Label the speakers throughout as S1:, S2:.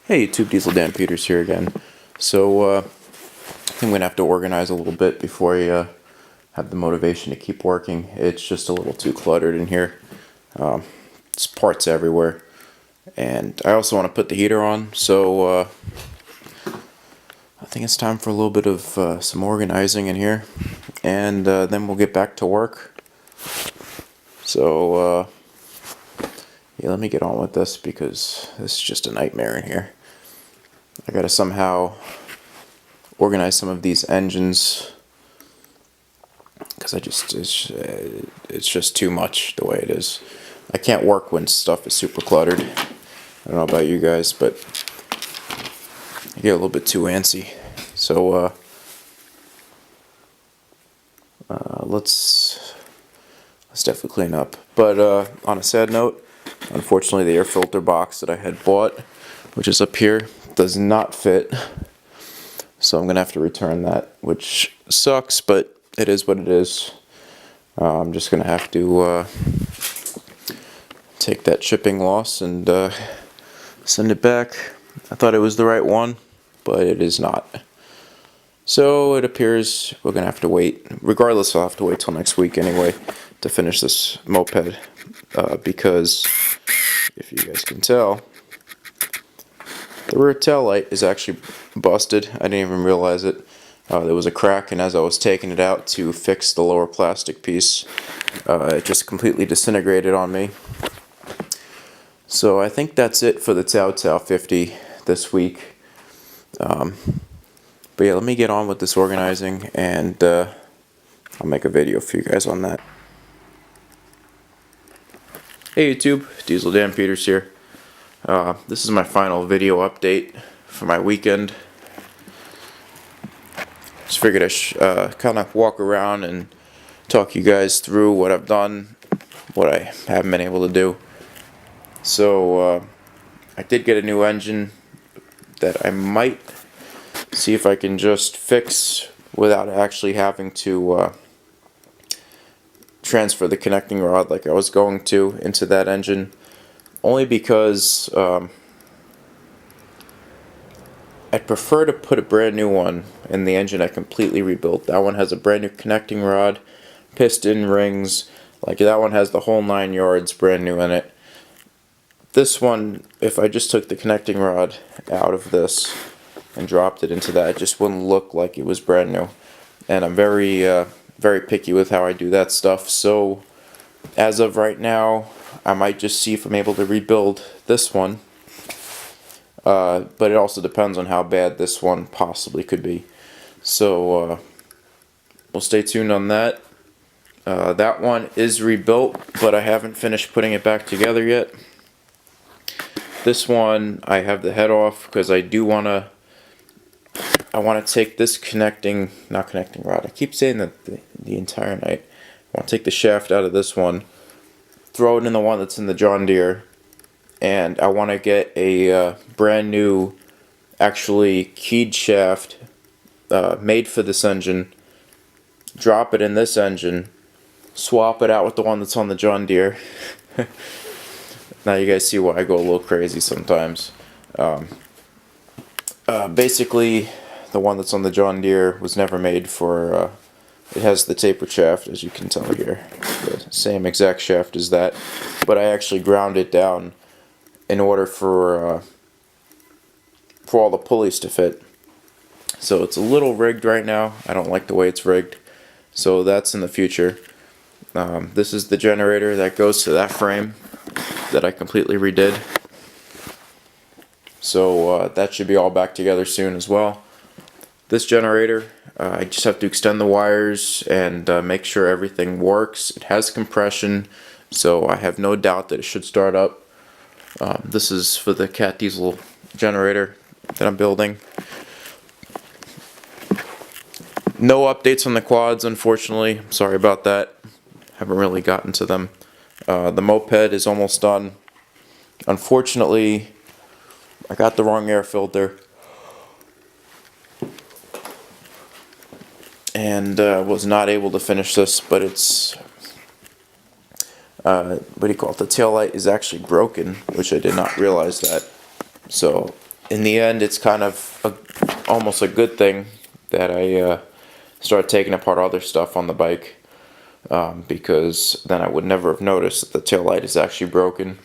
S1: Hey YouTube, Diesel Dan Peters here again. So I think I'm going to have to organize a little bit before I have the motivation to keep working. It's just a little too cluttered in here. There's parts everywhere. And I also want to put the heater on, so I think it's time for a little bit of some organizing in here. And then we'll get back to work. So yeah, let me get on with this because this is just a nightmare in here. I gotta somehow organize some of these engines because it's just too much the way it is. I can't work when stuff is super cluttered. I don't know about you guys, but I get a little bit too antsy. So let's definitely clean up. But on a sad note, unfortunately the air filter box that I had bought, which is up here, does not fit. So I'm gonna have to return that, which sucks, but it is what it is. I'm just gonna have to take that shipping loss and send it back. I thought it was the right one, but it is not. So it appears we're gonna have to wait. Regardless, I'll have to wait till next week anyway to finish this moped, because if you guys can tell, the rear tail light is actually busted. I didn't even realize it. There was a crack, and as I was taking it out to fix the lower plastic piece, it just completely disintegrated on me. So I think that's it for the Cao Cao 50 this week. But yeah, let me get on with this organizing, and I'll make a video for you guys on that. Hey YouTube, Diesel Dan Peters here. This is my final video update for my weekend. Just figured I kind of walk around and talk you guys through what I've done, what I haven't been able to do. So I did get a new engine that I might see if I can just fix without actually having to transfer the connecting rod like I was going to into that engine. Only because I'd prefer to put a brand new one in the engine I completely rebuilt. That one has a brand new connecting rod, piston, rings, like that one has the whole 9 yards brand new in it. This one, if I just took the connecting rod out of this and dropped it into that, it just wouldn't look like it was brand new. And I'm very picky with how I do that stuff, so as of right now, I might just see if I'm able to rebuild this one, but it also depends on how bad this one possibly could be. So we'll stay tuned on that. That one is rebuilt, but I haven't finished putting it back together yet. This one, I have the head off because I want to take this not connecting rod. I keep saying that the entire night. I want to take the shaft out of this one, throw it in the one that's in the John Deere, and I want to get a brand new, actually keyed shaft made for this engine, drop it in this engine, swap it out with the one that's on the John Deere. Now you guys see why I go a little crazy sometimes. Basically, the one that's on the John Deere was never made for, it has the tapered shaft, as you can tell here. The same exact shaft as that, but I actually ground it down in order for all the pulleys to fit. So it's a little rigged right now. I don't like the way it's rigged, so that's in the future. This is the generator that goes to that frame that I completely redid. So that should be all back together soon as well. This generator, I just have to extend the wires and make sure everything works. It has compression, so I have no doubt that it should start up. This is for the Cat Diesel generator that I'm building. No updates on the quads, unfortunately. Sorry about that. Haven't really gotten to them. The moped is almost done. Unfortunately, I got the wrong air filter and was not able to finish this, but it's what do you call it? The tail light is actually broken, which I did not realize that. So in the end, it's kind of almost a good thing that I started taking apart other stuff on the bike, because then I would never have noticed that the tail light is actually broken.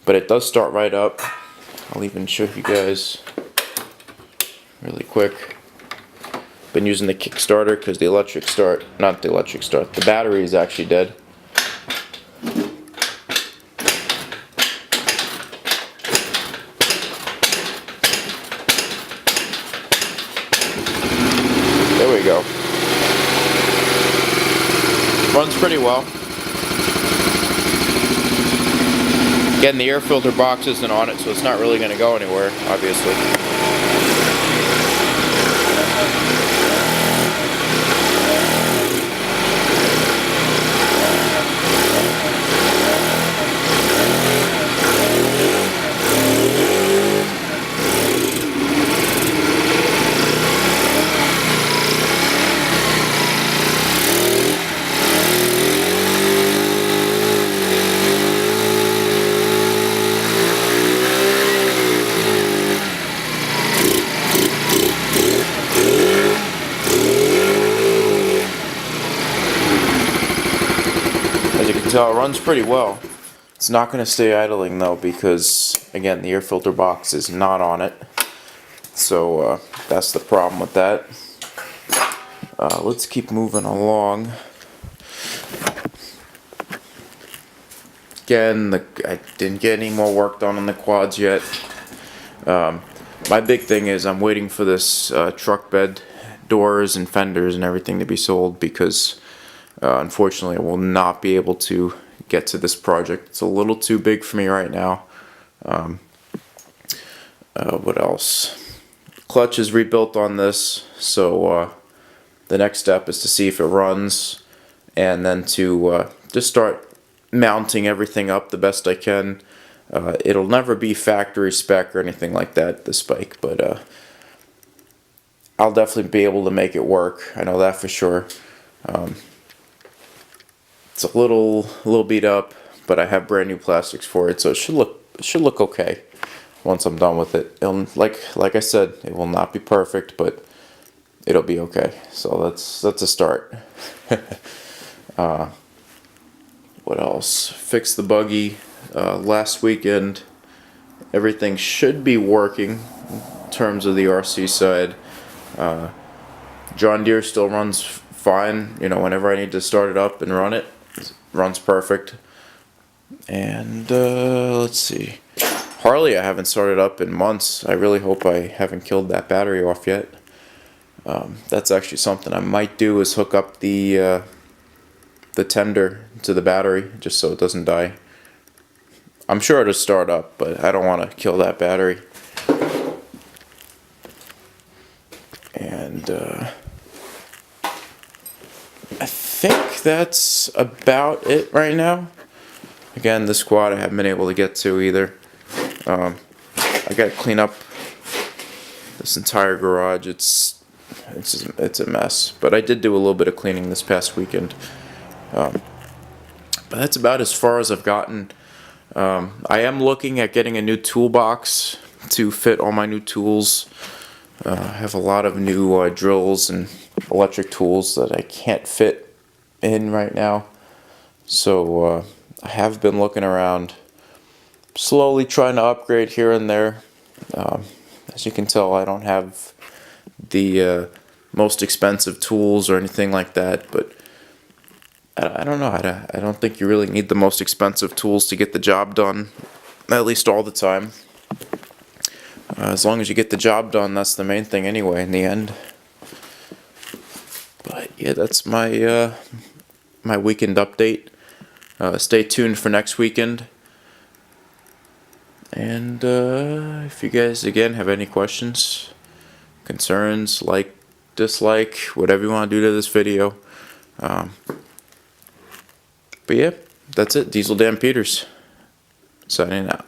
S1: But it does start right up. I'll even show you guys really quick. Been using the Kickstarter because the the battery is actually dead. There we go. Runs pretty well. Again, the air filter box isn't on it, so it's not really going to go anywhere, obviously. So it runs pretty well. It's not going to stay idling though, because again, the air filter box is not on it. So that's the problem with that. Let's keep moving along. Again, I didn't get any more work done on the quads yet. My big thing is I'm waiting for this truck bed doors and fenders and everything to be sold, because unfortunately, I will not be able to get to this project. It's a little too big for me right now. What else? Clutch is rebuilt on this, so the next step is to see if it runs, and then to just start mounting everything up the best I can. It'll never be factory spec or anything like that, this bike, but I'll definitely be able to make it work. I know that for sure. It's a little beat up, but I have brand new plastics for it, so it should look okay once I'm done with it. Like I said, it will not be perfect, but it'll be okay. So that's a start. What else? Fixed the buggy last weekend. Everything should be working in terms of the RC side. John Deere still runs fine. You know, whenever I need to start it up and run it, it runs perfect. And let's see, Harley I haven't started up in months. I really hope I haven't killed that battery off yet. That's actually something I might do, is hook up the tender to the battery just so it doesn't die. I'm sure it'll start up, but I don't want to kill that battery. And I think that's about it right now. Again, this quad I haven't been able to get to either. I gotta clean up this entire garage. It's a mess, but I did do a little bit of cleaning this past weekend. But that's about as far as I've gotten. I am looking at getting a new toolbox to fit all my new tools. I have a lot of new drills and electric tools that I can't fit in right now. So I have been looking around, slowly trying to upgrade here and there. As you can tell, I don't have the most expensive tools or anything like that, but I don't know. I don't think you really need the most expensive tools to get the job done, at least all the time. As long as you get the job done, that's the main thing anyway in the end. But yeah, that's my my weekend update. Stay tuned for next weekend. And if you guys again have any questions, concerns, like, dislike, whatever you want to do to this video. But yeah, that's it. Diesel Dan Peters signing out.